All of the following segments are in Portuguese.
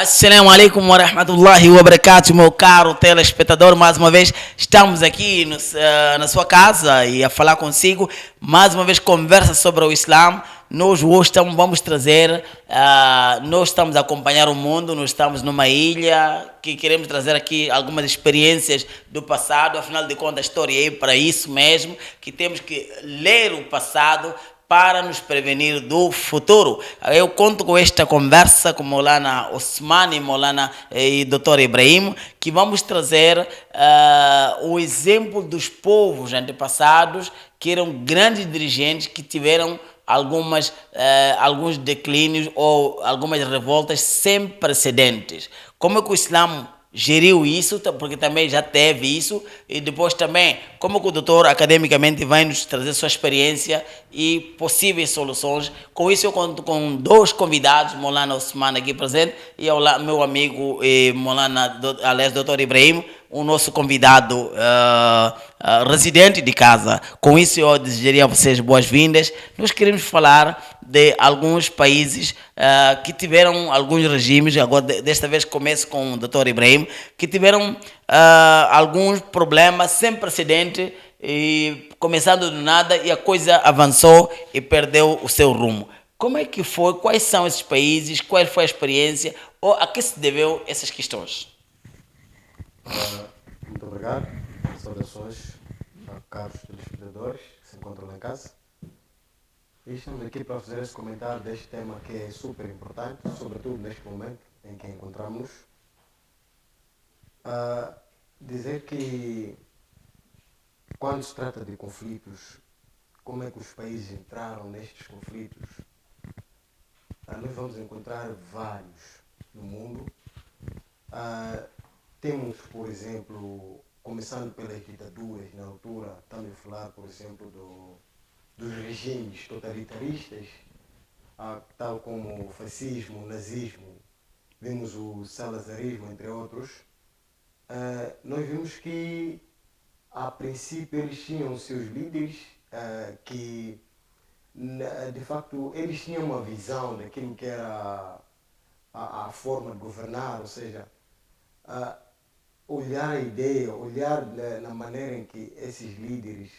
Assalamu alaikum wa rahmatullahi wa barakatuh, meu caro telespectador. Mais uma vez estamos aqui na sua casa e a falar consigo. Mais uma vez conversa sobre o Islã. Nós hoje vamos trazer, nós estamos a acompanhar o mundo, nós estamos numa ilha que queremos trazer aqui algumas experiências do passado. Afinal de contas, a história é para isso mesmo, que temos que ler o passado para nos prevenir do futuro. Eu conto com esta conversa com Molana Osmani, Molana e Dr. Ibrahim, que vamos trazer o exemplo dos povos antepassados que eram grandes dirigentes que tiveram alguns declínios ou algumas revoltas sem precedentes. Como é que o Islã geriu isso, porque também já teve isso, e depois também, como que o doutor academicamente vai nos trazer sua experiência e possíveis soluções. Com isso eu conto com dois convidados, Molana Osman aqui presente, e meu amigo Molana, aliás, doutor Ibrahim, o nosso convidado residente de casa. Com isso eu desejaria a vocês boas-vindas. Nós queremos falar de alguns países que tiveram alguns regimes, agora desta vez começo com o Dr. Ibrahim, que tiveram alguns problemas sem precedente, e começando do nada e a coisa avançou e perdeu o seu rumo. Como é que foi? Quais são esses países? Qual foi a experiência? Ou a que se deveu essas questões? Muito obrigado. Saudações a caros telespectadores que se encontram lá em casa. E estamos aqui para fazer esse comentário deste tema que é super importante, sobretudo neste momento em que encontramos. Dizer que quando se trata de conflitos, como é que os países entraram nestes conflitos, nós vamos encontrar vários no mundo. Temos, por exemplo, começando pelas ditaduras, na altura, estamos a falar, por exemplo, dos regimes totalitaristas, tal como o fascismo, o nazismo, vimos o salazarismo, entre outros. Nós vimos que, a princípio, eles tinham seus líderes que, de facto, eles tinham uma visão daquilo que era a forma de governar, ou seja, olhar a ideia, olhar na maneira em que esses líderes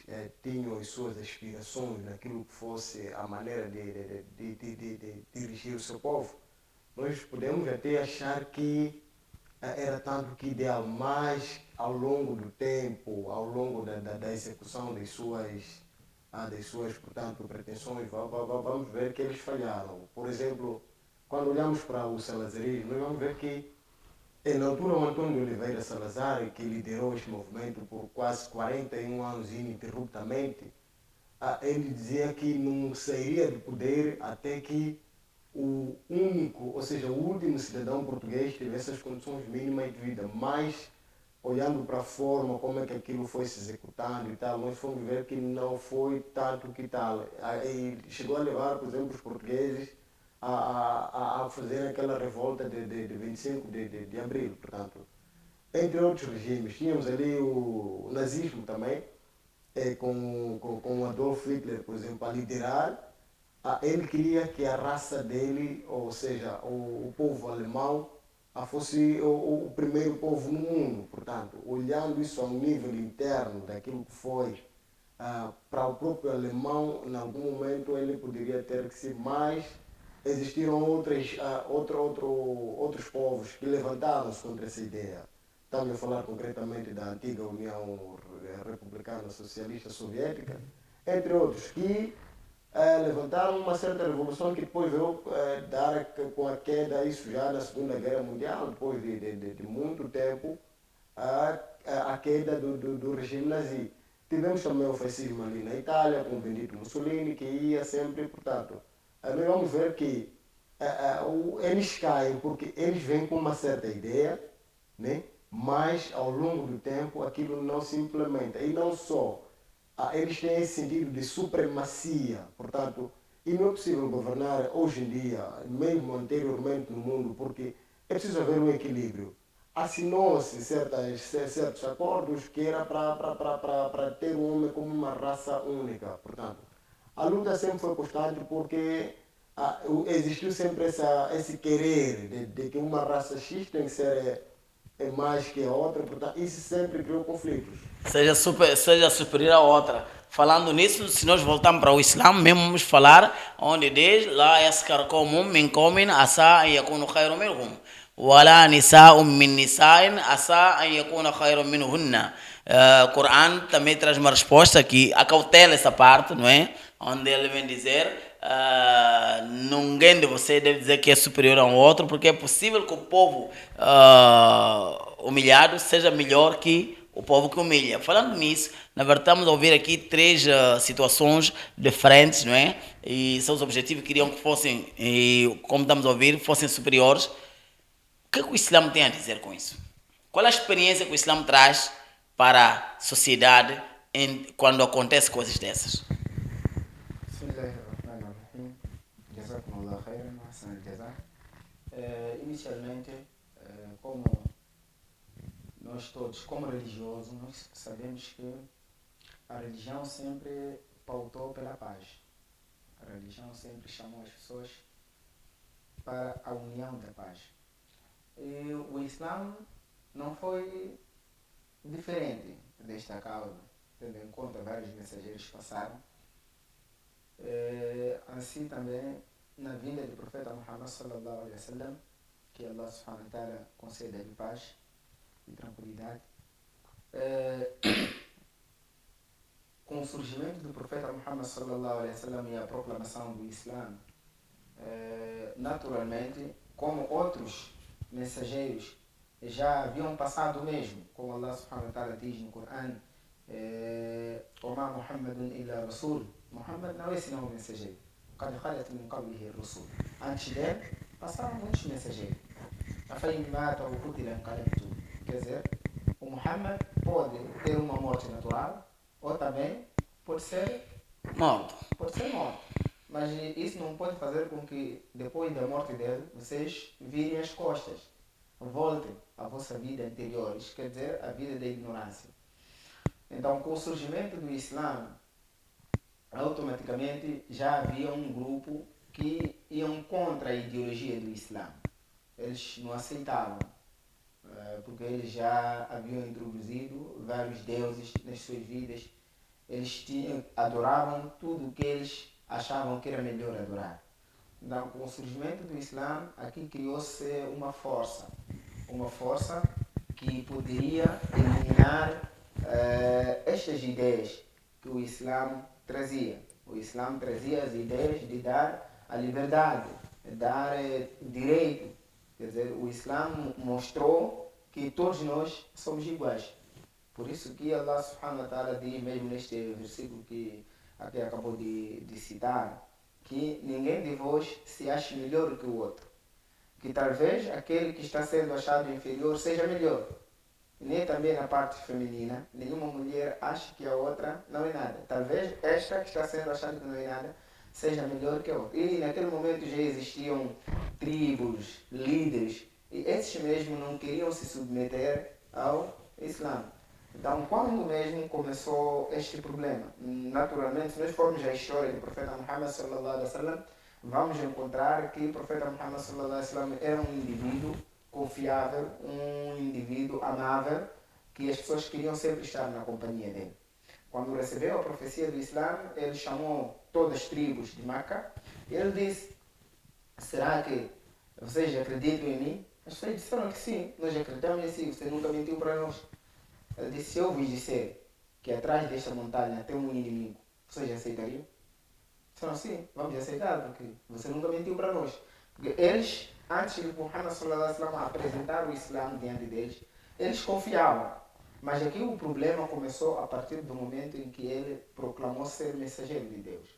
tinham as suas aspirações, naquilo que fosse a maneira de dirigir o seu povo, nós podemos até achar que era tanto que ideal, mas ao longo do tempo, ao longo da execução das suas, portanto, pretensões, vamos ver que eles falharam. Por exemplo, quando olhamos para o salazarismo, nós vamos ver que na altura, o Antônio de Oliveira Salazar, que liderou este movimento por quase 41 anos ininterruptamente, ele dizia que não sairia do poder até que o único, ou seja, o último cidadão português tivesse as condições mínimas de vida. Mas, olhando para a forma como é que aquilo foi se executando e tal, nós fomos ver que não foi tanto que tal. E chegou a levar, por exemplo, os portugueses a fazer aquela revolta de 25 de abril, portanto. Entre outros regimes, tínhamos ali o nazismo também, com Adolf Hitler, por exemplo, a liderar. Ele queria que a raça dele, ou seja, o povo alemão, fosse o primeiro povo no mundo. Portanto, olhando isso a um nível interno daquilo que foi para o próprio alemão, em algum momento ele poderia ter que ser mais. Existiram outros povos que levantaram-se contra essa ideia. Estamos a falar concretamente da antiga União Republicana Socialista Soviética, entre outros, que levantaram uma certa revolução que depois veio dar com a queda, isso já na Segunda Guerra Mundial, depois de muito tempo, a queda do regime nazi. Tivemos também o fascismo ali na Itália, com o Benito Mussolini, que ia sempre, portanto, nós vamos ver que eles caem porque eles vêm com uma certa ideia, né? Mas ao longo do tempo aquilo não se implementa. E não só, eles têm esse sentido de supremacia, portanto, e não é possível governar hoje em dia, mesmo anteriormente no mundo, porque é preciso haver um equilíbrio. Assinou-se certos acordos que era para ter o homem como uma raça única, portanto. A luta sempre foi constante porque existiu sempre esse querer de que uma raça X tem que ser mais que a outra, portanto, isso sempre criou conflitos. Seja superior à outra. Falando nisso, se nós voltarmos para o Islã, mesmo vamos falar onde diz lá yaskarkum min qawmin asa an yakunu khayran minhum wala nisa'un min nisa'in asa an yakuna khayran minhunna. Coran também traz uma resposta que acautela essa parte, não é? Onde ele vem dizer ninguém de vocês deve dizer que é superior a um outro, porque é possível que o povo humilhado seja melhor que o povo que humilha. Falando nisso, na verdade estamos a ouvir aqui três situações diferentes, não é? E seus objetivos queriam que fossem, e como estamos a ouvir, fossem superiores. O que é que o Islã tem a dizer com isso? Qual é a experiência que o Islã traz para a sociedade quando acontece coisas dessas? Bismillahirrahmanirrahim. Jazakumullah khairan, Hassan al-Jazak. Inicialmente, como nós todos, como religiosos, nós sabemos que a religião sempre pautou pela paz. A religião sempre chamou as pessoas para a união da paz. E o Islã não foi diferente desta causa, tendo em conta vários mensageiros que passaram. Assim também, na vinda do profeta Muhammad sallallahu alaihi wasallam, que Allah subhanahu wa ta'ala conceda-lhe paz e tranquilidade, com o surgimento do profeta Muhammad sallallahu alaihi wasallam e a proclamação do Islã, naturalmente, como outros mensageiros já haviam passado o mesmo, como Allah subhanahu wa ta'ala diz no Coran, وَمَا مُحَمَّدٌ إِلَّا رَسُولٌ. Muhammad não é senão um mensageiro. قَدْ خَلَتْ مِنْ قَبْلِهِ الرُّسُلُ. Antes dele, passaram muitos mensageiros. أَفَإِنْ مَاتَ أَوْ قُتِلَ انقلبتم. Quer dizer, o Muhammad pode ter uma morte natural, ou também pode ser Morto. Mas isso não pode fazer com que, depois da morte dele, vocês virem as costas. Voltem à vossa vida anterior. Isso quer dizer, a vida da ignorância. Então, com o surgimento do Islã, automaticamente já havia um grupo que iam contra a ideologia do Islã. Eles não aceitavam, porque eles já haviam introduzido vários deuses nas suas vidas. Eles adoravam tudo o que eles achavam que era melhor adorar. Então, com o surgimento do Islã, aqui criou-se uma força que poderia eliminar estas ideias que o Islã trazia. O Islã trazia as ideias de dar a liberdade, dar direito. Quer dizer, o Islã mostrou que todos nós somos iguais. Por isso que Allah subhanahu wa ta'ala diz mesmo neste versículo que aqui acabou de citar, que ninguém de vós se ache melhor que o outro. Que talvez aquele que está sendo achado inferior seja melhor. Nem também na parte feminina, nenhuma mulher acha que a outra não é nada. Talvez esta que está sendo achada que não é nada seja melhor que a outra. E naquele momento já existiam tribos, líderes, e esses mesmo não queriam se submeter ao Islã. Então, quando mesmo começou este problema? Naturalmente, se nós formos à história do profeta Muhammad sallallahu alaihi wasallam, vamos encontrar que o profeta Muhammad sallallahu alaihi wasallam era um indivíduo confiável, um indivíduo amável, que as pessoas queriam sempre estar na companhia dele. Quando recebeu a profecia do Islã, ele chamou todas as tribos de Meca e ele disse: será que vocês acreditam em mim? As pessoas disseram que sim, nós acreditamos em si, você nunca mentiu para nós. Ele disse: se eu vos disser que atrás desta montanha tem um inimigo, vocês aceitariam? Disseram sim, vamos aceitar, porque você nunca mentiu para nós. Porque eles, antes de Muhammad sallallahu alaihi wasallam apresentar o Islã diante deles, eles confiavam. Mas aqui o problema começou a partir do momento em que ele proclamou ser mensageiro de Deus.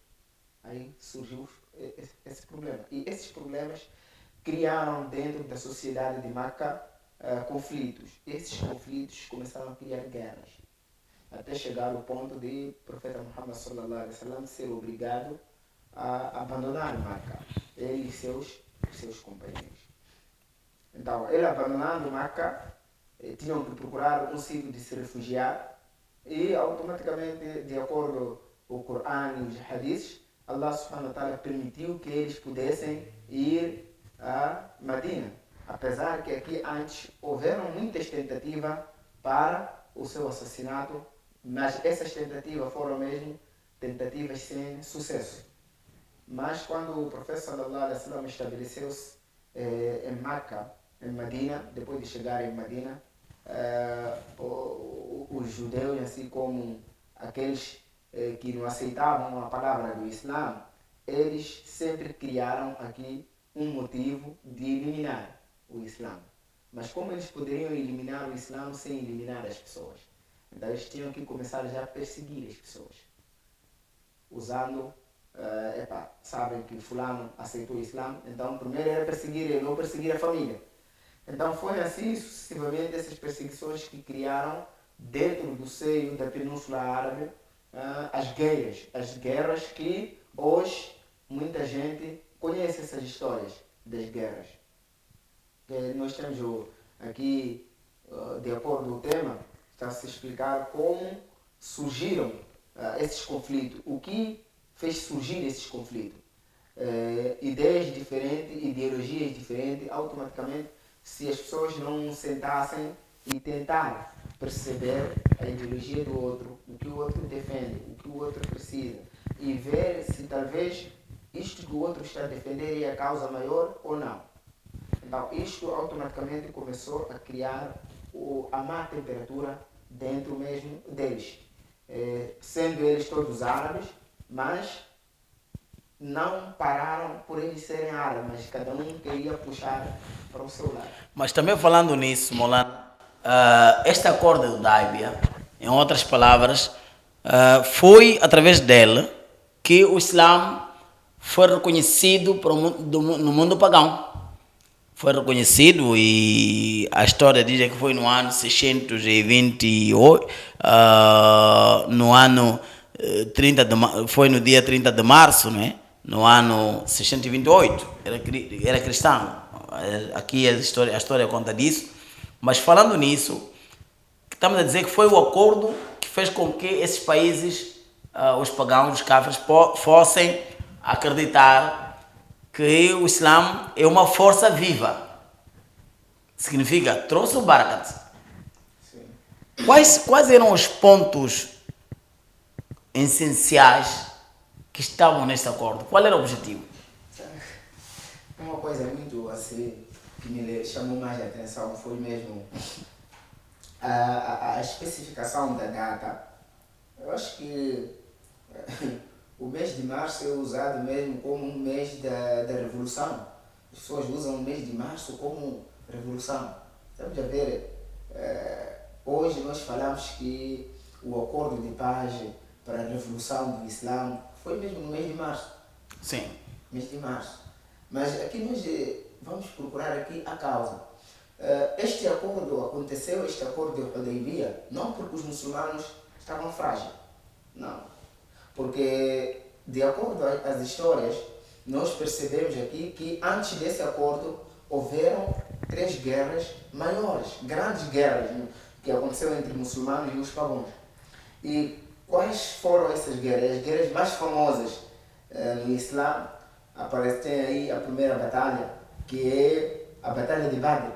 Aí surgiu esse problema. E esses problemas criaram dentro da sociedade de Meca conflitos. Esses conflitos começaram a criar guerras. Até chegar ao ponto de o profeta Muhammad sallallahu alaihi wasallam ser obrigado a abandonar Meca. Ele e seus companheiros. Então, ele abandonando Meca, tinham que procurar um sítio de se refugiar e automaticamente, de acordo com o Coran e os hadiths, Allah subhanahu wa ta'ala permitiu que eles pudessem ir a Medina. Apesar que aqui antes houveram muitas tentativas para o seu assassinato, mas essas tentativas foram mesmo tentativas sem sucesso. Mas quando o profeta sallallahu alaihi wasallam estabeleceu-se em Meca, em Medina, depois de chegar em Medina, os judeus, assim como aqueles que não aceitavam a palavra do Islã, eles sempre criaram aqui um motivo de eliminar o Islã. Mas como eles poderiam eliminar o Islã sem eliminar as pessoas? Então eles tinham que começar já a perseguir as pessoas, usando, sabem que fulano aceitou o Islã, então primeiro era perseguir ele, não perseguir a família. Então foi assim sucessivamente essas perseguições que criaram dentro do seio da Península Árabe as guerras que hoje muita gente conhece essas histórias das guerras. Nós temos aqui, de acordo com o tema, está-se a explicar como surgiram esses conflitos, o que fez surgir esses conflitos. Ideias diferentes, ideologias diferentes, automaticamente, se as pessoas não sentassem e tentassem perceber a ideologia do outro, o que o outro defende, o que o outro precisa, e ver se talvez isto que o outro está a defender é a causa maior ou não. Então, isto automaticamente começou a criar a má temperatura dentro mesmo deles. Sendo eles todos árabes, mas não pararam por eles serem árabes, mas cada um queria puxar para o seu lado. Mas também falando nisso, Molana, este acordo de Hudaybiyah, em outras palavras, foi através dele que o Islã foi reconhecido no mundo pagão. Foi reconhecido e a história diz que foi no ano 628, no ano 30 foi no dia 30 de março, né? No ano 628, era cristão. Aqui a história conta disso. Mas falando nisso, estamos a dizer que foi o acordo que fez com que esses países, os pagãos, os cáfiros, fossem acreditar que o Islã é uma força viva. Significa, trouxe o Barakat. Quais eram os pontos essenciais que estavam neste acordo? Qual era o objetivo? Uma coisa muito assim que me chamou mais a atenção foi mesmo a especificação da data. Eu acho que o mês de março é usado mesmo como um mês da Revolução. As pessoas usam o mês de março como Revolução. Estamos a ver, hoje nós falamos que o acordo de paz para a Revolução do Islã foi mesmo no mês de março. Sim. Mês de março. Mas aqui nós vamos procurar aqui a causa. Este acordo aconteceu, este acordo de Hudaybiyah, não porque os muçulmanos estavam frágeis. Não. Porque, de acordo às histórias, nós percebemos aqui que antes desse acordo houveram 3 guerras maiores, grandes guerras, né, que aconteceram entre muçulmanos e os pagãos. E quais foram essas guerras? As guerras mais famosas no Islã, aparece aí a primeira batalha, que é a Batalha de Badr.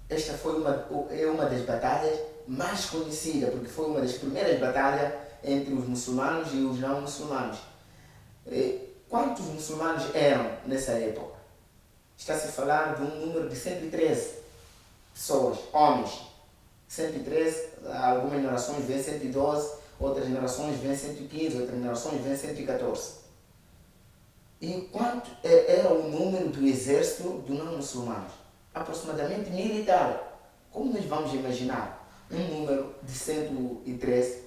Esta foi uma das batalhas mais conhecidas, porque foi uma das primeiras batalhas entre os muçulmanos e os não muçulmanos. Quantos muçulmanos eram nessa época? Está-se a falar de um número de 113 pessoas, homens. 113, algumas gerações vêm 112, outras gerações vêm 115, outras gerações vêm 114. E quanto era o número do exército dos não muçulmanos? Aproximadamente militar. Como nós vamos imaginar? Um número de 113,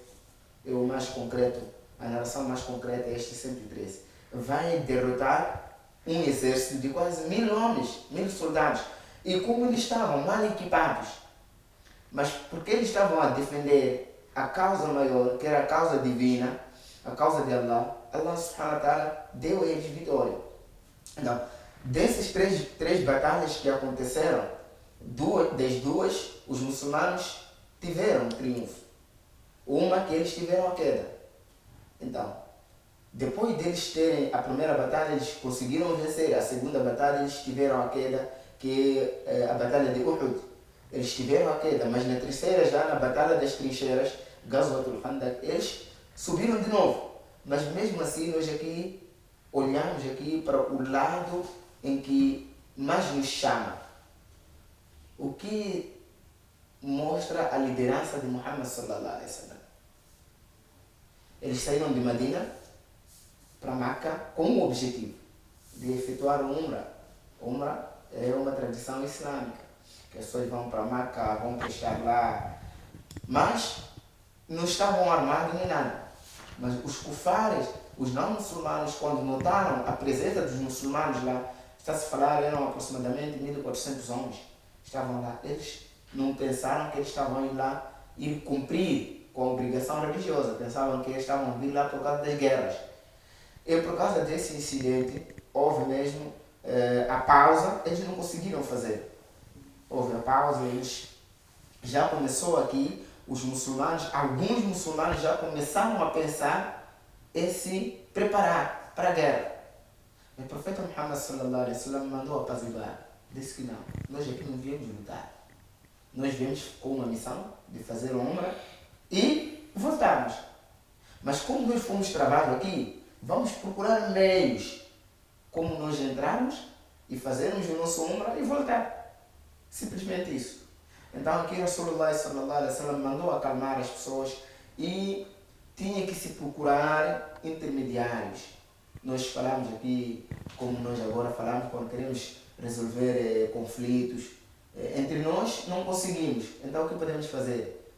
é o mais concreto, a narração mais concreta é este 113. Vai derrotar um exército de quase 1000 homens, 1000 soldados. E como eles estavam mal equipados, mas porque eles estavam a defender a causa maior, que era a causa divina, a causa de Allah, Allah subhanahu wa ta'ala deu a eles vitória. Então, dessas três batalhas que aconteceram, das duas, os muçulmanos tiveram triunfo. Uma que eles tiveram a queda. Então, Depois deles terem a primeira batalha, eles conseguiram vencer. A segunda batalha, eles tiveram a queda, que é a batalha de Uhud. Eles tiveram a queda, mas na terceira, já na batalha das trincheiras, Ghazwatul Khandaq, eles subiram de novo. Mas mesmo assim, nós aqui olhamos aqui para o lado em que mais nos chama. O que mostra a liderança de Muhammad sallallahu alaihi wasallam. Eles saíram de Medina para Meca com o objetivo de efetuar o Umrah. Umrah é uma tradição islâmica, que as pessoas vão para Meca, vão prestar lá, mas não estavam armados nem nada. Mas os kufares, os não muçulmanos, quando notaram a presença dos muçulmanos lá, está-se a falar, eram aproximadamente 1400 homens, estavam lá. Eles não pensaram que eles estavam ir lá ir cumprir com a obrigação religiosa, pensavam que eles estavam a vir lá por causa das guerras. E por causa desse incidente, houve mesmo a pausa, eles não conseguiram fazer. Houve a pausa, eles já começou aqui, os muçulmanos, alguns muçulmanos já começaram a pensar em se preparar para a guerra. O profeta Muhammad sallallahu alaihi wasallam mandou apaziguar, disse que não, nós aqui não viemos lutar. Nós viemos com uma missão de fazer uma umrah e voltarmos. Mas como nós fomos trabalho aqui, vamos procurar meios como nós entrarmos e fazermos o nosso umrah e voltar. Simplesmente isso. Então aqui Rasulullah sallallahu alaihi wasallam mandou acalmar as pessoas e tinha que se procurar intermediários. Nós falamos aqui, como nós agora falamos, quando queremos resolver conflitos entre nós, não conseguimos. Então o que podemos fazer?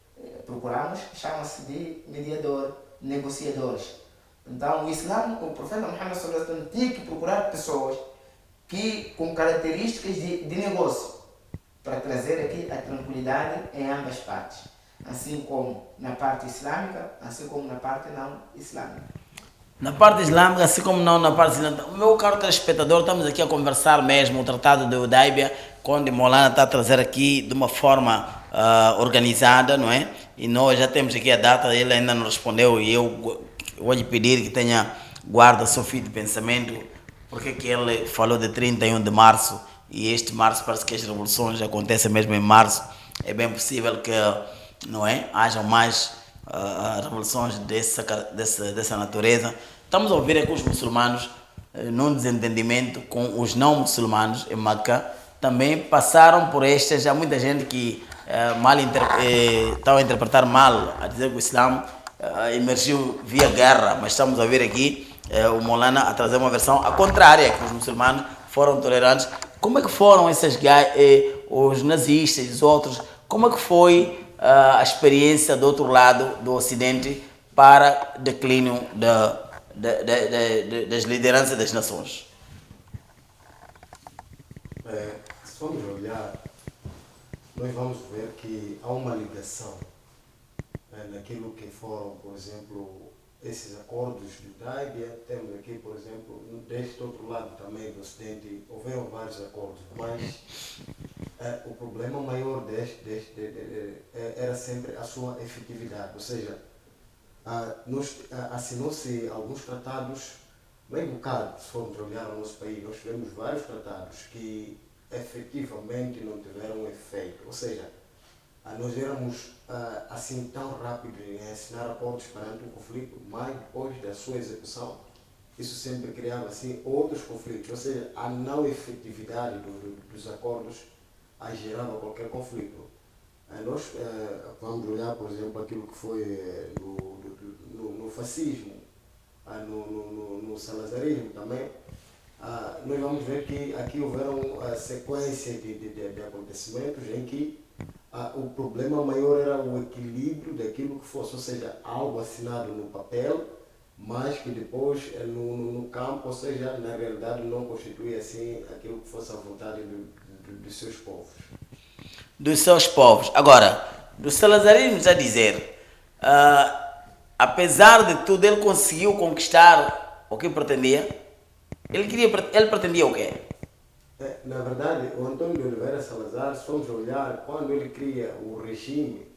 Procuramos, chama-se de mediador, negociadores. Então o Islã, o profeta Muhammad sallallahu alaihi wasallam tinha que procurar pessoas que, com características de negócio, para trazer aqui a tranquilidade em ambas partes, assim como na parte islâmica, assim como na parte não islâmica. Na parte islâmica, assim como não na parte islâmica. O meu caro telespectador, estamos aqui a conversar mesmo o Tratado de Hudaybiyah, quando Maulana está a trazer aqui de uma forma organizada, não é? E nós já temos aqui a data, ele ainda não respondeu e eu vou lhe pedir que tenha guarda seu fio de pensamento, porque que ele falou de 31 de março e este março parece que as revoluções acontecem mesmo em março. É bem possível que, não é, hajam mais revoluções dessa natureza. Estamos a ouvir aqui os muçulmanos num desentendimento com os não muçulmanos em Meca. Também passaram por estas. Há muita gente que estão a interpretar mal, a dizer que o Islã emergiu via guerra, mas estamos a ver aqui o Maulana a trazer uma versão a contrária, que os muçulmanos foram tolerantes. Como é que foram os nazistas e os outros? Como é que foi a experiência do outro lado do Ocidente para o declínio das lideranças das nações? Se formos olhar, nós vamos ver que há uma ligação naquilo que foram, por exemplo, esses acordos de Hudaybiyah. Temos aqui, por exemplo, deste outro lado também do Ocidente, houveram vários acordos, mas o problema maior era sempre a sua efetividade, ou seja, assinou-se alguns tratados, bem bocado, se formos olhar no nosso país, nós tivemos vários tratados que efetivamente não tiveram efeito, ou seja, nós éramos assim tão rápidos em assinar acordos perante um conflito, mas depois da sua execução, isso sempre criava assim outros conflitos, ou seja, a não efetividade dos acordos gerava qualquer conflito. Nós vamos olhar, por exemplo, aquilo que foi no fascismo, no salazarismo também. Nós vamos ver que aqui houveram sequência de acontecimentos em que o problema maior era o equilíbrio daquilo que fosse, ou seja, algo assinado no papel, mas que depois no campo, ou seja, na realidade não constituía assim aquilo que fosse a vontade dos seus povos. Dos seus povos. Agora, do salazarismo, a dizer, apesar de tudo, ele conseguiu conquistar o que pretendia. Ele pretendia o quê? Na verdade, o Antônio de Oliveira Salazar, se formos olhar, quando ele cria o regime,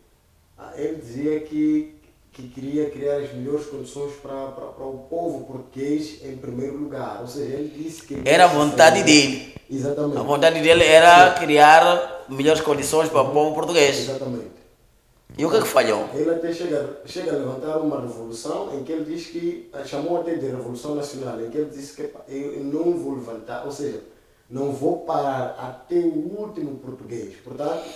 ele dizia que que queria criar as melhores condições para o povo português em primeiro lugar. Ou seja, ele disse que... Era a vontade dele. Exatamente. A vontade dele era criar melhores condições para o povo português. Exatamente. E o que é que falhou? Ele até chega a levantar uma revolução em que ele diz que, chamou até de Revolução Nacional, em que ele disse que eu não vou levantar, ou seja, não vou parar até o último português. Portanto,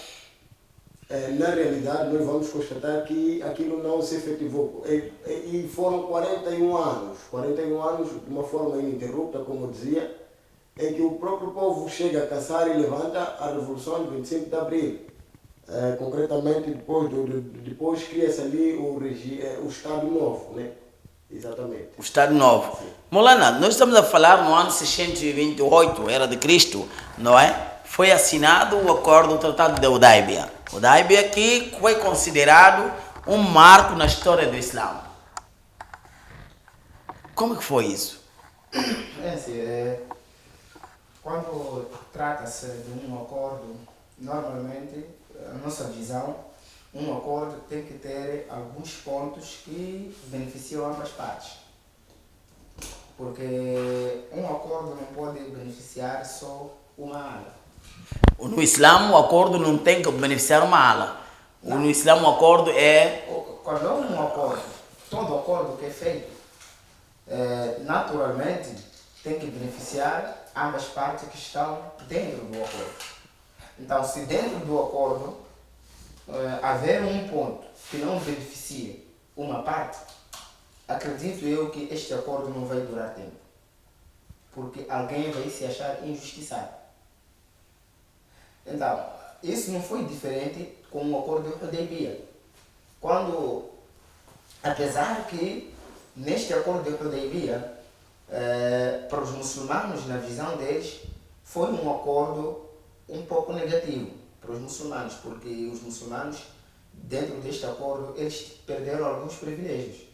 na realidade, nós vamos constatar que aquilo não se efetivou. E foram 41 anos de uma forma ininterrupta, como eu dizia, em que o próprio povo chega a cansar e levanta a Revolução de 25 de Abril. Concretamente, depois cria-se ali o Estado Novo, né? Exatamente. O Estado Novo. Molana, nós estamos a falar no ano 628, era de Cristo, não é? Foi assinado o acordo, o Tratado de Hudaybiyah. Hudaybiyah que foi considerado um marco na história do Islã. Como que foi isso? Quando trata-se de um acordo, normalmente, a nossa visão, um acordo tem que ter alguns pontos que beneficiam ambas partes. Porque um acordo não pode beneficiar só uma ala. No Islã, o acordo não tem que beneficiar uma ala. No Islã, o acordo é... Quando há um acordo, todo acordo que é feito, naturalmente, tem que beneficiar ambas partes que estão dentro do acordo. Então, se dentro do acordo haver um ponto que não beneficia uma parte, acredito eu que este acordo não vai durar tempo. Porque alguém vai se achar injustiçado. Então, isso não foi diferente com o acordo de Hudaybiyah. Quando, apesar que neste acordo de Hudaybiyah, para os muçulmanos, na visão deles, foi um acordo um pouco negativo para os muçulmanos, porque os muçulmanos, dentro deste acordo, eles perderam alguns privilégios.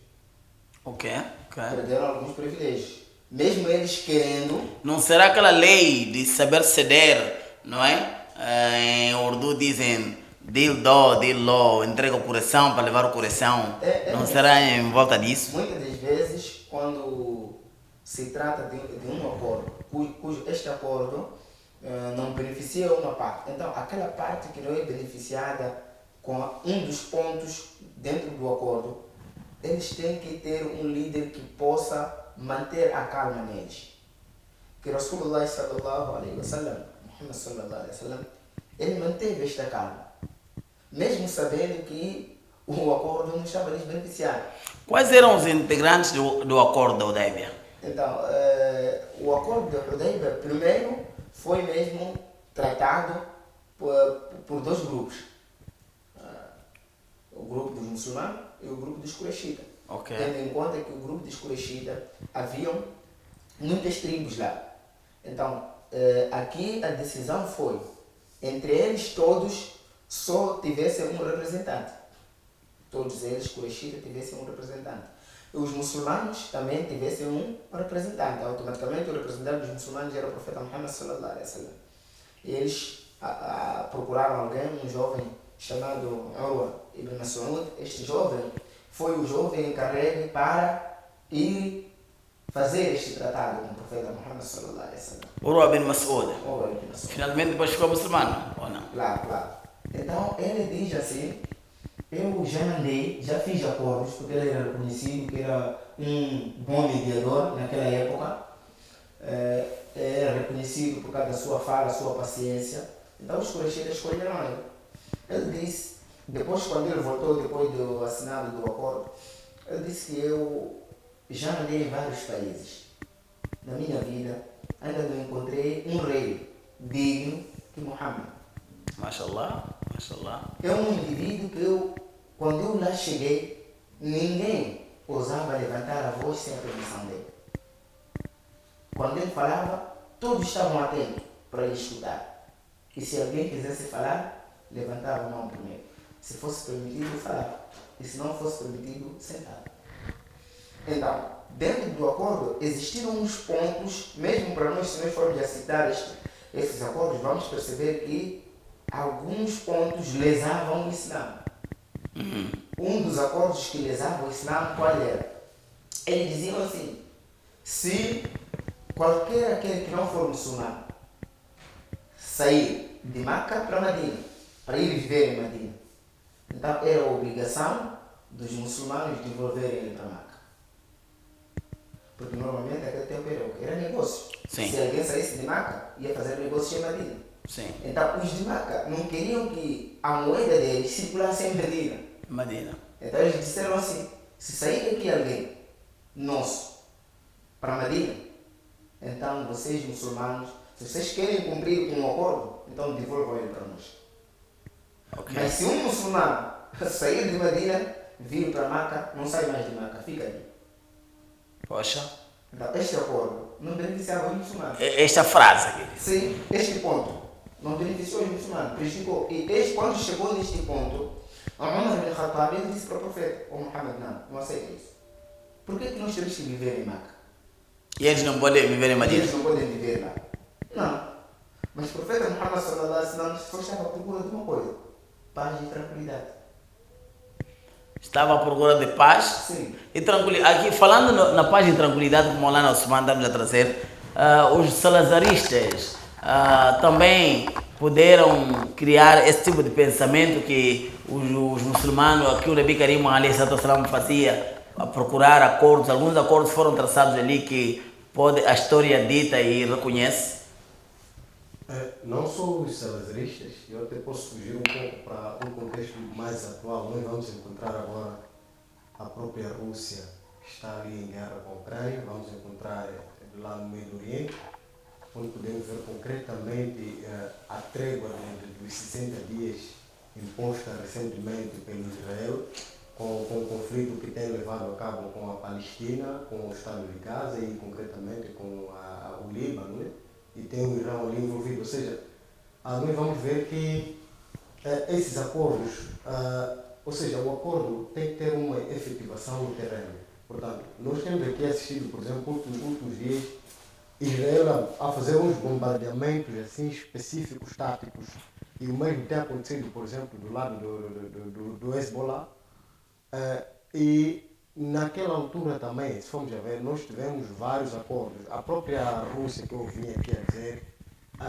Perderam alguns privilégios. Mesmo eles querendo... Não será aquela lei de saber ceder, não é? Em Urdu dizem, dil do, dil lo, entrega o coração para levar o coração. Não será em volta disso? Muitas das vezes, quando se trata de um acordo, cujo este acordo não beneficia uma parte. Então, aquela parte que não é beneficiada com um dos pontos dentro do acordo, eles têm que ter um líder que possa manter a calma neles. Que Rasulullah sallallahu alaihi wasallam, Muhammad sallallahu alaihi wasallam, ele manteve esta calma, mesmo sabendo que o acordo não estava a lhes beneficiar. Quais eram os integrantes do acordo da Hudaybiyah? Então, o acordo de Hudaybiyah, primeiro, foi mesmo tratado por dois grupos. O grupo dos muçulmanos e o grupo dos Qurayshitas. Tendo em conta que o grupo dos Qurayshitas haviam muitas tribos lá. Então, aqui a decisão foi, entre eles todos, só tivessem um representante. Todos eles, Qurayshitas, tivessem um representante. E os muçulmanos também tivessem um representante. Automaticamente o representante dos muçulmanos era o profeta Muhammad sallallahu alaihi wasallam. E eles procuraram alguém, um jovem chamado Urwa ibn Mas'ud. Este jovem foi o jovem encarregue para ir fazer este tratado com o profeta Muhammad sallallahu alaihi wasallam. Urwa ibn Mas'ud. Finalmente depois ficou muçulmano, ou não? Claro. Então ele diz assim, eu já mandei, já fiz acordos, porque ele era reconhecido que era um bom mediador naquela época. Era reconhecido por causa da sua fala, sua paciência. Então os Qurayshitas escolheram ele. Ele disse, depois quando ele voltou, depois do assinado do acordo, ele disse que eu já andei em vários países. Na minha vida, ainda não encontrei um rei digno que Muhammad. Mashallah. É um indivíduo que quando eu lá cheguei, ninguém ousava levantar a voz sem a permissão dele. Quando ele falava, todos estavam atentos para ele escutar. E se alguém quisesse falar, levantava a mão primeiro. Se fosse permitido, falava. E se não fosse permitido, sentava. Então, dentro do acordo, existiram uns pontos, mesmo para nós, se nós formos a citar esses acordos, vamos perceber que alguns pontos lesavam o Islã. um dos acordos que lesava o Islã, qual era? Eles diziam assim, se qualquer aquele que não for muçulmano sair de Meca para Medina, para ir viver em Medina, então era a obrigação dos muçulmanos devolverem ele para Meca. Porque normalmente naquele tempo era negócio. Sim. Se alguém saísse de Meca, ia fazer negócio em Medina. Sim. Então os de Meca não queriam que a moeda deles circulasse em Medina. Medina. Então eles disseram assim, se sair daqui alguém nosso para Medina, então vocês muçulmanos, se vocês querem cumprir com o acordo, então devolvam ele para nós. Ok. Mas se um muçulmano sair de Medina, vir para Meca, não sai mais de Meca, fica ali. Poxa. Então este acordo não beneficiava os muçulmanos. Esta frase aqui. Sim, este ponto não beneficiou os muçulmanos, prejudicou. E quando chegou neste ponto, Umar ibn Khattab disse para o profeta, o Muhammad, não aceita isso. Por que nós temos que viver em Meca? E eles não podem viver em Medina? Eles não podem viver lá. Não. Mas o profeta Muhammad sallallahu alaihi wasallam só estava à procura de uma coisa: paz e tranquilidade. Estava à procura de paz Sim. e tranquilidade. Aqui, falando na paz e tranquilidade, como o Maulana Osman estamos a trazer, os salazaristas também puderam criar esse tipo de pensamento que os muçulmanos, aqui o Nabi Karim alayhi salatu fazia, a procurar acordos. Alguns acordos foram traçados ali que a história dita e reconhece. Não só os salazaristas, eu até posso fugir um pouco para um contexto mais atual. Nós vamos encontrar agora a própria Rússia, que está ali em guerra com a Ucrânia, vamos encontrar lá no Meio Oriente, onde podemos ver concretamente a trégua dos 60 dias imposta recentemente pelo Israel, com o conflito que tem levado a cabo com a Palestina, com o Estado de Gaza e concretamente com o Líbano, né? E tem o Irão ali envolvido. Ou seja, nós vamos ver que esses acordos, ou seja, o acordo tem que ter uma efetivação no terreno. Portanto, nós temos aqui assistido, por exemplo, nos últimos dias, Israel a fazer uns bombardeamentos assim, específicos, táticos, e o mesmo tem acontecido, por exemplo, do lado do Hezbollah. E naquela altura também, se formos a ver, nós tivemos vários acordos. A própria Rússia, que eu vim aqui a dizer,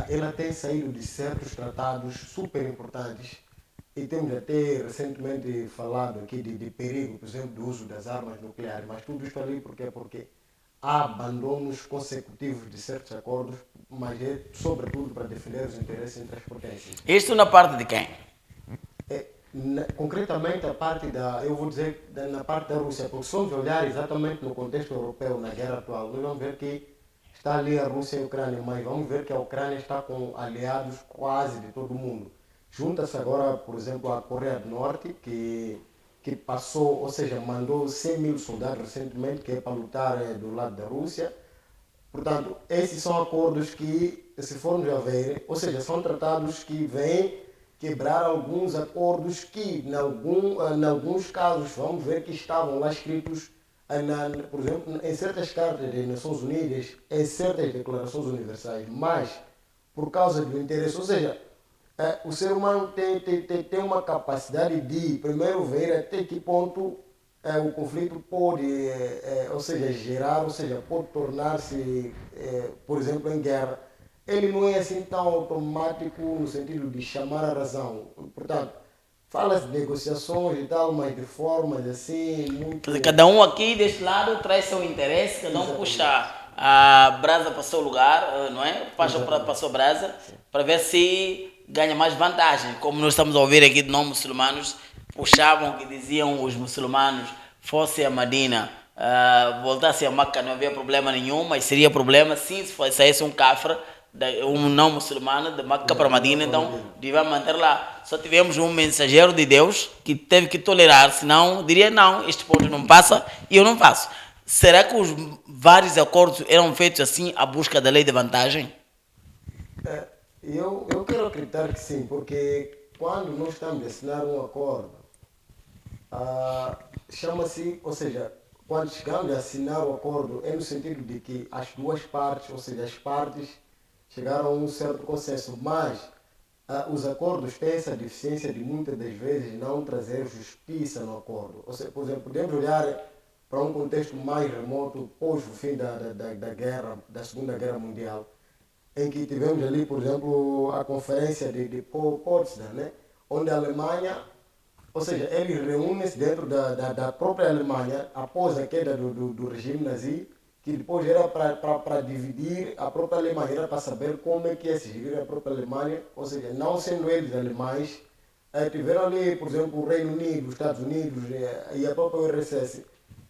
ela tem saído de certos tratados super importantes e temos até recentemente falado aqui de perigo, por exemplo, do uso das armas nucleares, mas tudo isto ali porque há abandonos consecutivos de certos acordos, mas é sobretudo para defender os interesses entre as potências. Isto na parte de quem? Concretamente a parte eu vou dizer, na parte da Rússia, porque se vamos olhar exatamente no contexto europeu, na guerra atual, nós vamos ver que está ali a Rússia e a Ucrânia, mas vamos ver que a Ucrânia está com aliados quase de todo o mundo. Junta-se agora, por exemplo, a Coreia do Norte, que passou, ou seja, mandou 100 mil soldados recentemente, que é para lutar do lado da Rússia. Portanto, esses são acordos que, se formos a ver, ou seja, são tratados que vêm quebrar alguns acordos que, em alguns casos, vamos ver que estavam lá escritos, por exemplo, em certas cartas das Nações Unidas, em certas declarações universais, mas por causa do interesse, ou seja, o ser humano tem uma capacidade de, primeiro, ver até que ponto o conflito pode, ou seja, gerar, ou seja, pode tornar-se, por exemplo, em guerra. Ele não é assim tão automático no sentido de chamar a razão. Portanto, fala-se de negociações e tal, mas de formas assim, muito... Cada um aqui deste lado traz seu interesse, cada um puxa a brasa para o seu lugar, não é? Puxa para a sua brasa, para ver se ganha mais vantagem. Como nós estamos a ouvir aqui de não muçulmanos, puxavam que diziam os muçulmanos, fosse a Medina, voltasse a Meca, não havia problema nenhum, mas seria problema se saísse um cafre, um não muçulmano de Meca para Medina, então devia manter lá. Só tivemos um mensageiro de Deus que teve que tolerar, senão diria não, este ponto não passa e eu não faço. Será que os vários acordos eram feitos assim à busca da lei de vantagem? Eu quero acreditar que sim, porque quando nós estamos a assinar um acordo, chama-se, ou seja, quando chegamos a assinar o acordo, é no sentido de que as duas partes, ou seja, as partes chegaram a um certo consenso, mas os acordos têm essa deficiência de muitas das vezes não trazer justiça no acordo. Ou seja, por exemplo, podemos olhar para um contexto mais remoto, pós o fim da guerra, da Segunda Guerra Mundial, em que tivemos ali, por exemplo, a conferência de Potsdam, né? Onde a Alemanha, ou seja, eles reúnem-se dentro da própria Alemanha, após a queda do regime nazi, que depois era para dividir a própria Alemanha, era para saber como é que ia se gerir a própria Alemanha, ou seja, não sendo eles alemães, tiveram ali, por exemplo, o Reino Unido, os Estados Unidos e a própria URSS,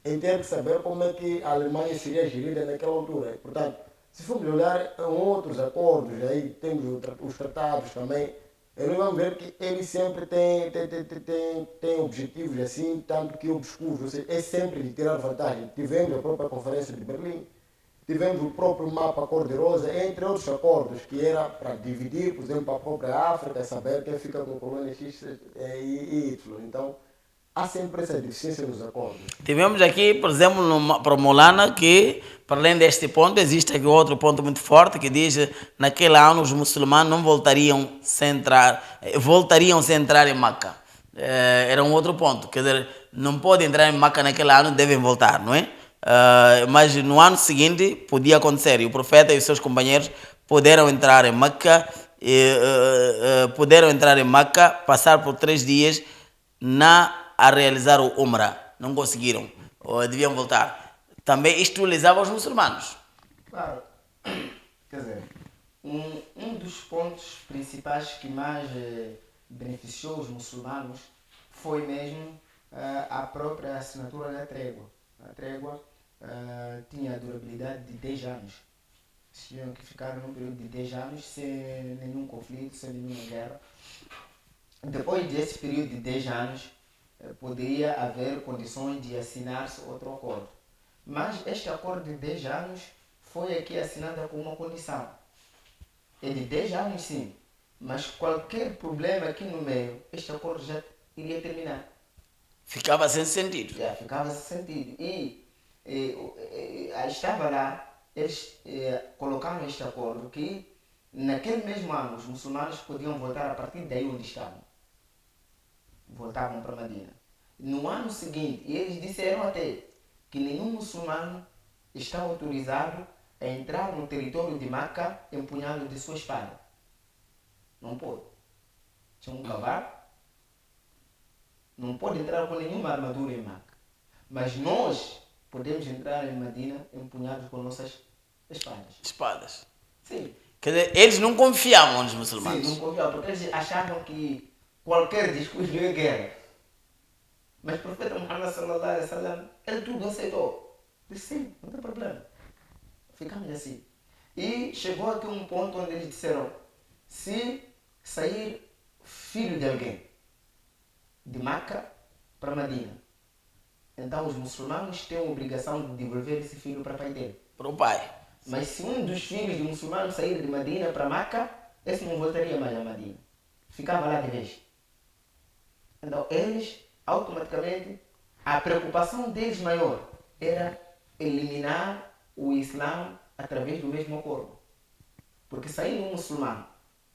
em ter que saber como é que a Alemanha seria gerida naquela altura. Portanto, se formos olhar em outros acordos, aí temos os tratados também, nós vamos ver que eles sempre têm objetivos assim, tanto que obscuros, ou seja, é sempre de tirar vantagem. Tivemos a própria Conferência de Berlim, tivemos o próprio mapa cor-de-rosa, entre outros acordos, que era para dividir, por exemplo, a própria África, saber quem fica com colônia X e Y. Então, há sempre essa deficiência nos acordos. Tivemos aqui, por exemplo, para Molana, que, para além deste ponto, existe aqui outro ponto muito forte que diz que naquele ano os muçulmanos não voltariam a entrar em Meca. Era um outro ponto, quer dizer, não pode entrar em Meca naquele ano, devem voltar, não é? Mas no ano seguinte podia acontecer e o profeta e os seus companheiros puderam entrar em Meca, passar por 3 dias a realizar o Umrah. Não conseguiram, ou deviam voltar. Também isto lesava os muçulmanos. Claro. Quer dizer, um dos pontos principais que mais beneficiou os muçulmanos foi mesmo a própria assinatura da trégua. A trégua tinha a durabilidade de 10 anos. Tinham que ficar num período de 10 anos sem nenhum conflito, sem nenhuma guerra. Depois desse período de 10 anos, poderia haver condições de assinar-se outro acordo. Mas este acordo de 10 anos foi aqui assinado com uma condição. É de 10 anos sim, mas qualquer problema aqui no meio, este acordo já iria terminar. Ficava sem sentido. Já ficava sem sentido. E estava lá, eles colocaram este acordo que naquele mesmo ano os muçulmanos podiam voltar a partir daí onde estavam. Voltavam para Medina. No ano seguinte, eles disseram até que nenhum muçulmano está autorizado a entrar no território de Meca empunhado de sua espada. Não pode. Tinha um cavalo. Não pode entrar com nenhuma armadura em Meca. Mas nós podemos entrar em Medina empunhados com nossas Espadas. Sim. Quer dizer, eles não confiavam nos muçulmanos. Sim, não confiavam, porque eles achavam que qualquer discurso é guerra. Mas o profeta Muhammad sallallahu alaihi wasallam, ele tudo aceitou. Disse sim, não tem problema. Ficamos assim. E chegou aqui um ponto onde eles disseram, se sair filho de alguém de Meca para Medina, então os muçulmanos têm a obrigação de devolver esse filho para o pai dele. Para o pai. Mas se um dos filhos de muçulmanos sair de Medina para Meca, esse não voltaria mais a Medina. Ficava lá de vez. Então eles, automaticamente, a preocupação deles maior era eliminar o Islã através do mesmo acordo. Porque saindo um muçulmano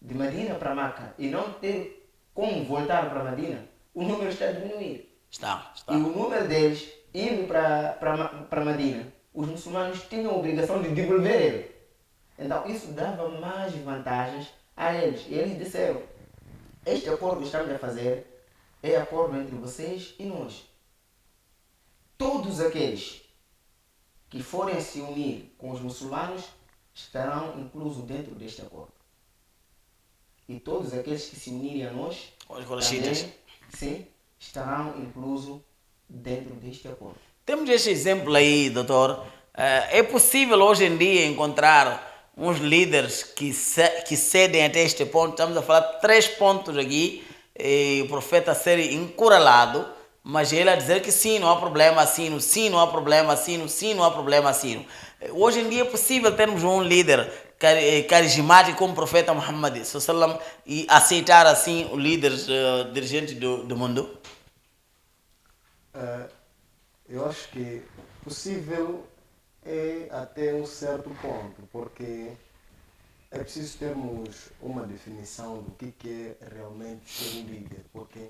de Medina para Meca e não ter como voltar para Medina, o número está a diminuir. Está. E o número deles indo para Medina, os muçulmanos tinham a obrigação de devolver ele. Então isso dava mais vantagens a eles. E eles disseram, este acordo que estamos a fazer é acordo entre vocês e nós. Todos aqueles que forem se unir com os muçulmanos estarão inclusos dentro deste acordo. E todos aqueles que se unirem a nós também, sim, estarão inclusos dentro deste acordo. Temos este exemplo aí, doutor. É possível hoje em dia encontrar uns líderes que cedem até este ponto. Estamos a falar 3 pontos aqui. E o profeta a ser encurralado, mas ele a dizer que sim, não há problema, assino, sim, não há problema, assino, sim, não há problema, assino. Hoje em dia é possível termos um líder carismático como o profeta Muhammad e aceitar assim os líderes dirigentes do mundo? Eu acho que possível é até um certo ponto, porque É preciso termos uma definição do que é realmente ser um líder, porque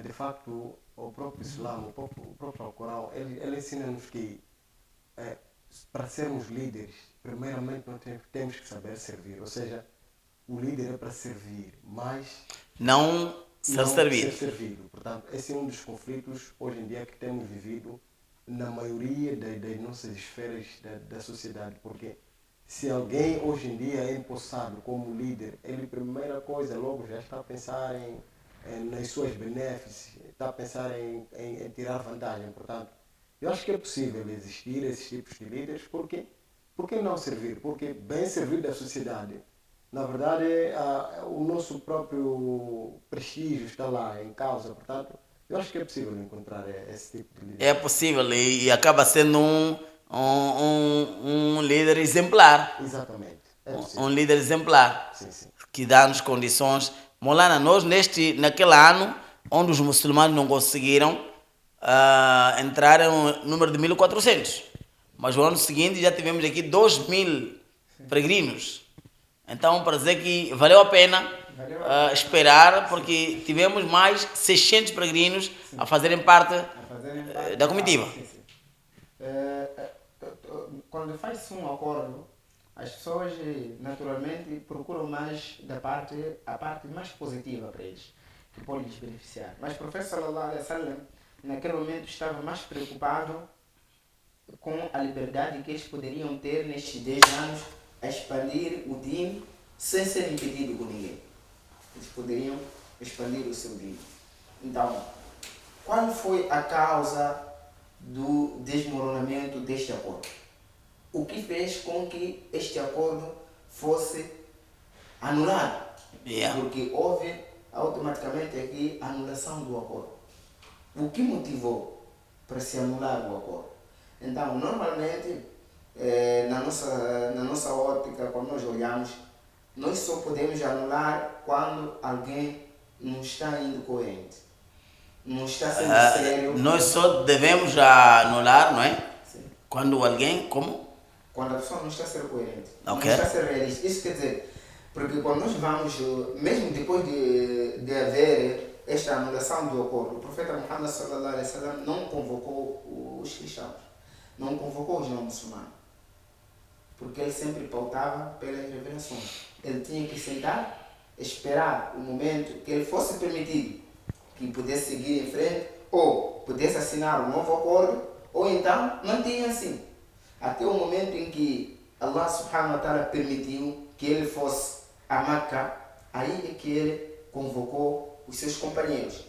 de facto o próprio Islã, o próprio Alcorão, ele ensina-nos que eh, para sermos líderes, primeiramente nós temos que saber servir, ou seja, o líder é para servir, mas Não ser não ser servido. servido. Portanto, esse é um dos conflitos hoje em dia que temos vivido na maioria das nossas esferas da sociedade, porque se alguém hoje em dia é empossado como líder, ele primeira coisa logo já está a pensar nas suas benefícios, está a pensar em tirar vantagem. Portanto, eu acho que é possível existir esses tipos de líderes, porque por que não servir? Porque bem servir da sociedade, na verdade, o nosso próprio prestígio está lá em causa. Portanto, eu acho que é possível encontrar esse tipo de É líder. possível e acaba sendo um líder exemplar. Exatamente, é Um possível. líder exemplar Sim, sim. que dá-nos condições. Molana, nós naquele ano onde os muçulmanos não conseguiram entrar em um número de 1400, mas o ano seguinte já tivemos aqui 2000 peregrinos. Então, para dizer que valeu a pena Valeu a pena. esperar, porque tivemos mais 600 peregrinos a fazerem parte A fazerem parte da comitiva. sim, sim. Quando faz-se um acordo, as pessoas naturalmente procuram mais a parte mais positiva para eles, que pode lhes beneficiar. Mas o professor sallallahu alaihi wasallam, naquele momento, estava mais preocupado com a liberdade que eles poderiam ter nestes 10 anos a expandir o din sem ser impedido por ninguém. Eles poderiam expandir o seu din. Então, qual foi a causa do desmoronamento deste acordo? O que fez com que este acordo fosse anulado? Yeah. Porque houve automaticamente aqui a anulação do acordo. O que motivou para se anular o acordo? Então, normalmente, na nossa ótica, quando nós olhamos, nós só podemos anular quando alguém não está indo coerente, não está sendo sério. Nós só devemos anular, não é? Sim. Quando alguém, como? Quando a pessoa não está a ser coerente, Ok. não está a ser realista. Isso quer dizer, porque quando nós vamos, mesmo depois de haver esta anulação do acordo, o profeta Muhammad sallallahu alaihi wasallam não convocou os cristãos, não convocou os não muçulmanos, porque ele sempre pautava pelas revelações. Ele tinha que sentar, esperar o momento que ele fosse permitido, que pudesse seguir em frente, ou pudesse assinar um novo acordo, ou então mantinha assim. Até o momento em que Allah subhanahu wa ta'ala permitiu que ele fosse a Meca, aí é que ele convocou os seus companheiros.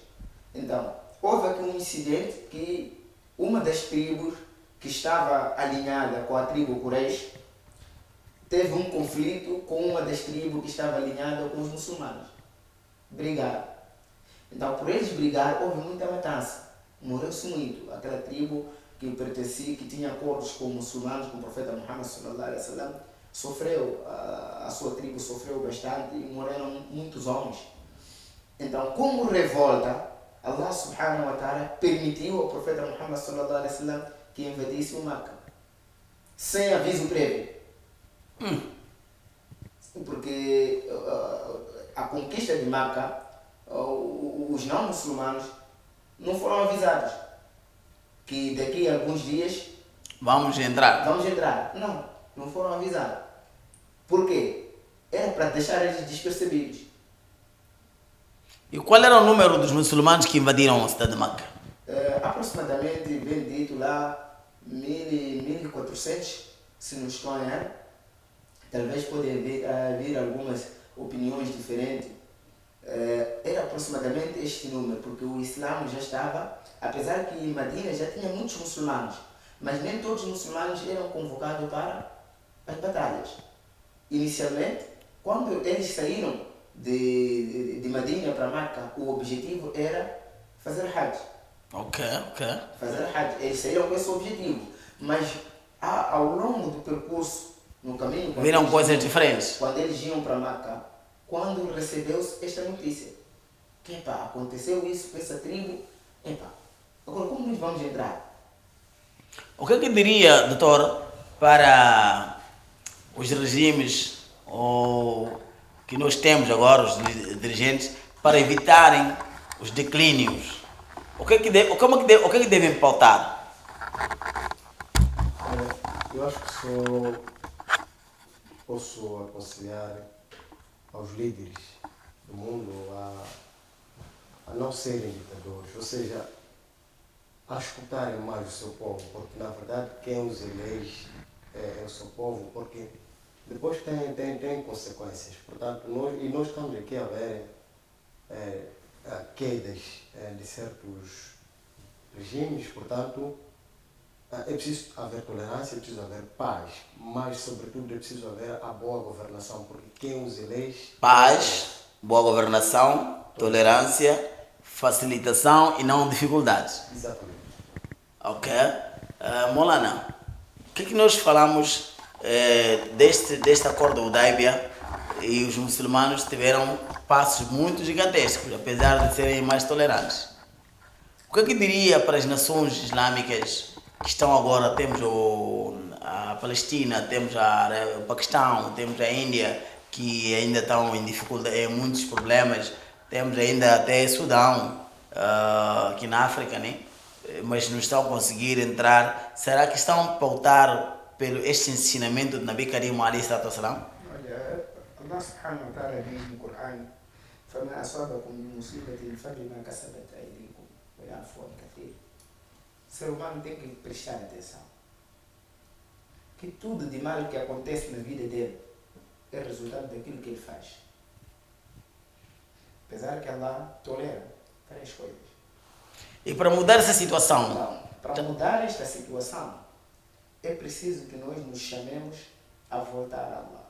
Então, houve aqui um incidente que uma das tribos que estava alinhada com a tribo Quraysh teve um conflito com uma das tribos que estava alinhada com os muçulmanos. Brigaram. Então, por eles brigar, houve muita matança. Morreu-se muito. Aquela tribo que pertencia, que tinha acordos com os muçulmanos, com o profeta Muhammad sallallahu alaihi wasallam, sofreu, a sua tribo sofreu bastante e morreram muitos homens. Então, como revolta, Allah subhanahu wa ta'ala permitiu ao profeta Muhammad sallallahu alaihi wasallam que invadisse o Meca, sem aviso prévio. Porque a conquista de Meca, os não muçulmanos não foram avisados que daqui a alguns dias Vamos entrar. vamos entrar. Não foram avisados. Por quê? Era para deixar eles despercebidos. E qual era o número dos muçulmanos que invadiram a cidade de Meca? Aproximadamente, bem dito lá, 1400, se não estou a errar. Talvez pode haver algumas opiniões diferentes. Era aproximadamente este número, porque o Islã já estava, apesar que em Medina já tinha muitos muçulmanos, mas nem todos os muçulmanos eram convocados para as batalhas. Inicialmente, quando eles saíram de Medina para Meca, o objetivo era fazer Hajj. Ok. Fazer Hajj. Eles saíram com esse objetivo, mas ao longo do percurso, no caminho, Viram coisas diferentes. quando eles iam para Meca, quando recebeu-se esta notícia, que aconteceu isso com essa tribo, agora como nós vamos entrar? O que é que diria, doutor, para os regimes ou que nós temos agora, os dirigentes, para evitarem os declínios? O que é que, o que é que devem pautar? Eu acho que só posso aconselhar aos líderes do mundo a não serem ditadores, ou seja, a escutarem mais o seu povo, porque na verdade quem os elege é o seu povo, porque depois tem consequências. Portanto, nós estamos aqui a ver quedas de certos regimes, portanto, é preciso haver tolerância, é preciso haver paz, mas sobretudo é preciso haver a boa governação, porque quem os elege... Paz, boa governação, tolerância, facilitação e não dificuldades. Exatamente. Ok? Molana, o que é que nós falamos deste acordo da Hudaibia? E os muçulmanos tiveram passos muito gigantescos, apesar de serem mais tolerantes. O que é que diria para as nações islâmicas que estão agora? Temos a Palestina, temos o Paquistão, temos a Índia, que ainda estão em dificuldade, em muitos problemas. Temos ainda até Sudão, aqui na África, né? Mas não estão a conseguir entrar. Será que estão a pautar pelo este ensinamento do Nabi Karim alayhi salatu wassalam? Olha, Allah subhanahu wa ta'ala diz no Corão: فما أصابكم من مصيبة فبما كسبت أيديكم ويعفو عن كثير. O ser humano tem que prestar atenção que tudo de mal que acontece na vida dele é resultado daquilo que ele faz. Apesar que Allah tolera várias coisas. E para mudar essa situação? Então, para mudar esta situação, é preciso que nós nos chamemos a voltar a Allah.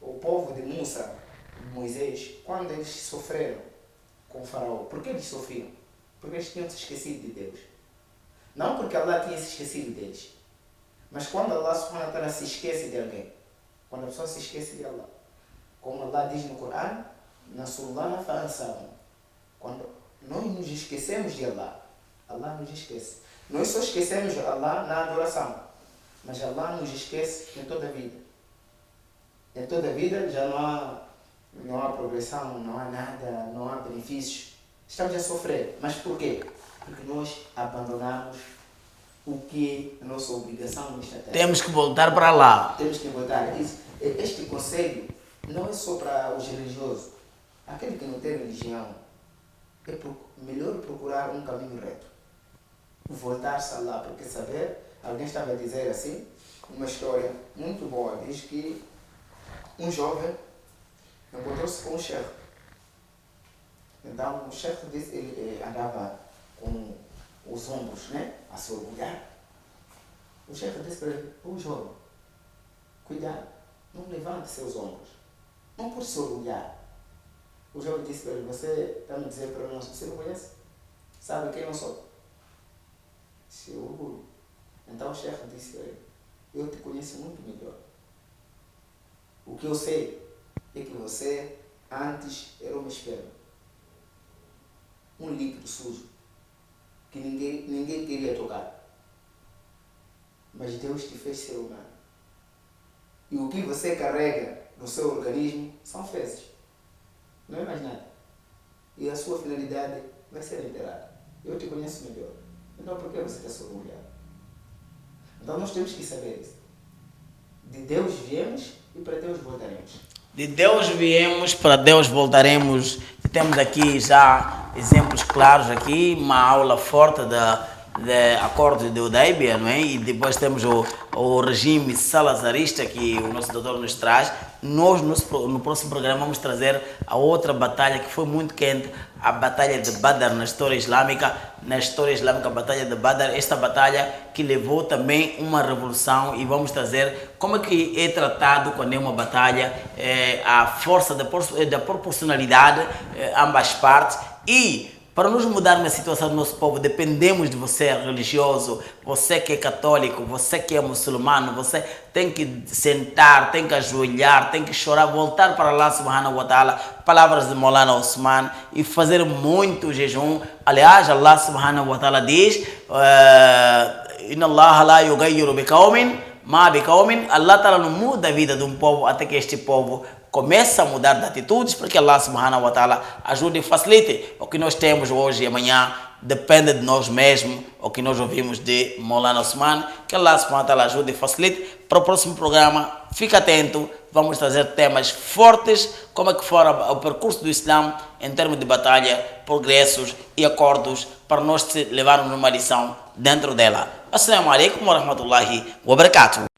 O povo de Musa, Moisés, quando eles sofreram com o faraó, por que eles sofriam? Porque eles tinham se esquecido de Deus. Não porque Allah tinha se esquecido deles, mas quando Allah subhanahu wa ta'ala se esquece de alguém, quando a pessoa se esquece de Allah, como Allah diz no Corão, Nasullah fa'ansahum. Quando nós nos esquecemos de Allah, Allah nos esquece. Nós só esquecemos de Allah na adoração, mas Allah nos esquece em toda a vida. Em toda a vida já não há progressão, não há nada, não há benefícios. Estamos a sofrer. Mas por quê? Porque nós abandonamos o que é a nossa obrigação nesta terra. Temos que voltar para lá. Temos que voltar. Este conselho não é só para os religiosos. Aquele que não tem religião, é melhor procurar um caminho reto. Voltar-se a lá, porque saber, alguém estava a dizer assim, uma história muito boa, diz que um jovem encontrou-se com um chefe. Então o chefe disse, ele andava com os ombros, né, a se orgulhar. O chefe disse para ele: "Ô jovem, cuidado, não levante seus ombros, não por se orgulhar." O jovem disse para ele: "Você está me dizendo para nós, você não conhece? Sabe quem eu sou?" Se orgulho. Então o chefe disse para ele: "Eu te conheço muito melhor. O que eu sei é que você antes era uma esperma, um líquido sujo, que ninguém queria tocar. Mas Deus te fez ser humano. E o que você carrega no seu organismo são fezes. Não é mais nada. E a sua finalidade vai ser enterrada. Eu te conheço melhor. Então por que você está se orgulhando?" Então nós temos que saber isso. De Deus viemos e para Deus voltaremos. De Deus viemos, para Deus voltaremos. Temos aqui já exemplos claros aqui, uma aula forte de acordo de Hudaibia, não é? E depois temos o regime salazarista que o nosso doutor nos traz. Nós, no próximo programa, vamos trazer a outra batalha que foi muito quente, a batalha de Badr na história islâmica. Na história islâmica, a batalha de Badr, esta batalha que levou também uma revolução, e vamos trazer como é que é tratado quando é uma batalha, a força da proporcionalidade, ambas partes. E para nos mudarmos a situação do nosso povo, dependemos de você religioso, você que é católico, você que é muçulmano. Você tem que sentar, tem que ajoelhar, tem que chorar, voltar para Allah subhanahu wa ta'ala, palavras de Maulana Osman, e fazer muito jejum. Aliás, Allah subhanahu wa ta'ala diz: "Inna Allah la yughayyiru biqawmin Allah Ta'ala não muda a vida de um povo até que este povo comece a mudar de atitudes, porque Allah Subhanahu wa Ta'ala ajude e facilite. O que nós temos hoje e amanhã depende de nós mesmos, o que nós ouvimos de Maulana Osman. Que Allah Subhanahu wa Ta'ala ajude e facilite. Para o próximo programa, fica atento, vamos trazer temas fortes, como é que fora o percurso do Islã em termos de batalha, progressos e acordos, para nós levarmos uma lição dentro dela. Assalamu alaikum wa rahmatullahi wa barakatuh.